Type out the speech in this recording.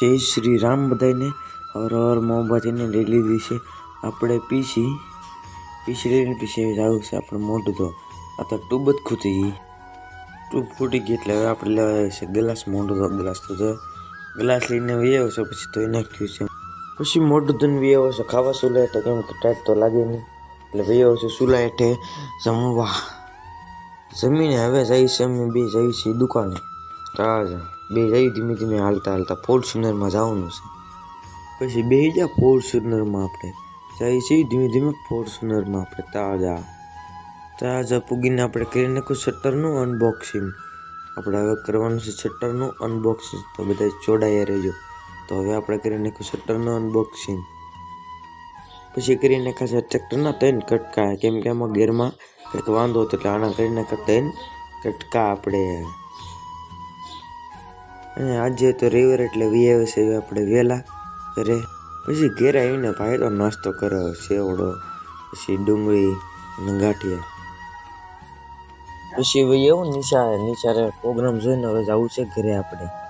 જય શ્રી રામ બધાને હર હર મોહબ્બતીને લઈ લીધી છે આપણે પીસી લઈને પીસી જવું છે આપણે મોઢું તો આ તો ટ્યુબ જ ખૂટી ગઈ ટ્યુબ ફૂટી ગઈ એટલે હવે આપણે લેવા છે ગ્લાસ મોઢું તો ગ્લાસ લઈને આવ્યો છે પછી ધોઈ નાખ્યું છે પછી મોઢું ધોઈને આવ્યો છે ખાવા સુલા હેઠે કેમ કે ટાઈટ તો લાગે નહીં એટલે આવ્યો છે સુલા હેઠે જમવા જમીને હવે જઈ છે અમે બે જઈ છીએ દુકાને રાજા બે જઈ ધીમે ધીમે હાલતા ફોર્ચ્યુનરમાં જવાનું છે પછી બે જા ફોર્ચ્યુનરમાં આપણે જઈએ છીએ ધીમે ધીમે ફોર્ચ્યુનરમાં આપણે તાજા પૂગીને આપણે કરી નાખ્યું શટરનું અનબોક્સિંગ આપણે હવે કરવાનું છે શટરનું અનબોક્સિંગ તો બધા જોડાયા રહેજો તો હવે આપણે કરી નાખ્યું શટરનું અનબોક્સિંગ પછી કરી નાખ્યા છે ટ્રેક્ટરના 3 કટકા કેમ કે આમાં ગેરમાં કંઈક વાંધો હતો એટલે આના કરી નાખ્યા 3 કટકા આપણે અને આજે તો રવિવાર એટલે વીએ છે આપણે વહેલા ઘરે પછી ઘેર આવીને ભાઈ તો નાસ્તો કર્યો સેવડો પછી ડુંગળી અને ગાંઠિયા પછી એવું નિશાળે પ્રોગ્રામ જોઈને હવે જવું છે ઘરે આપણે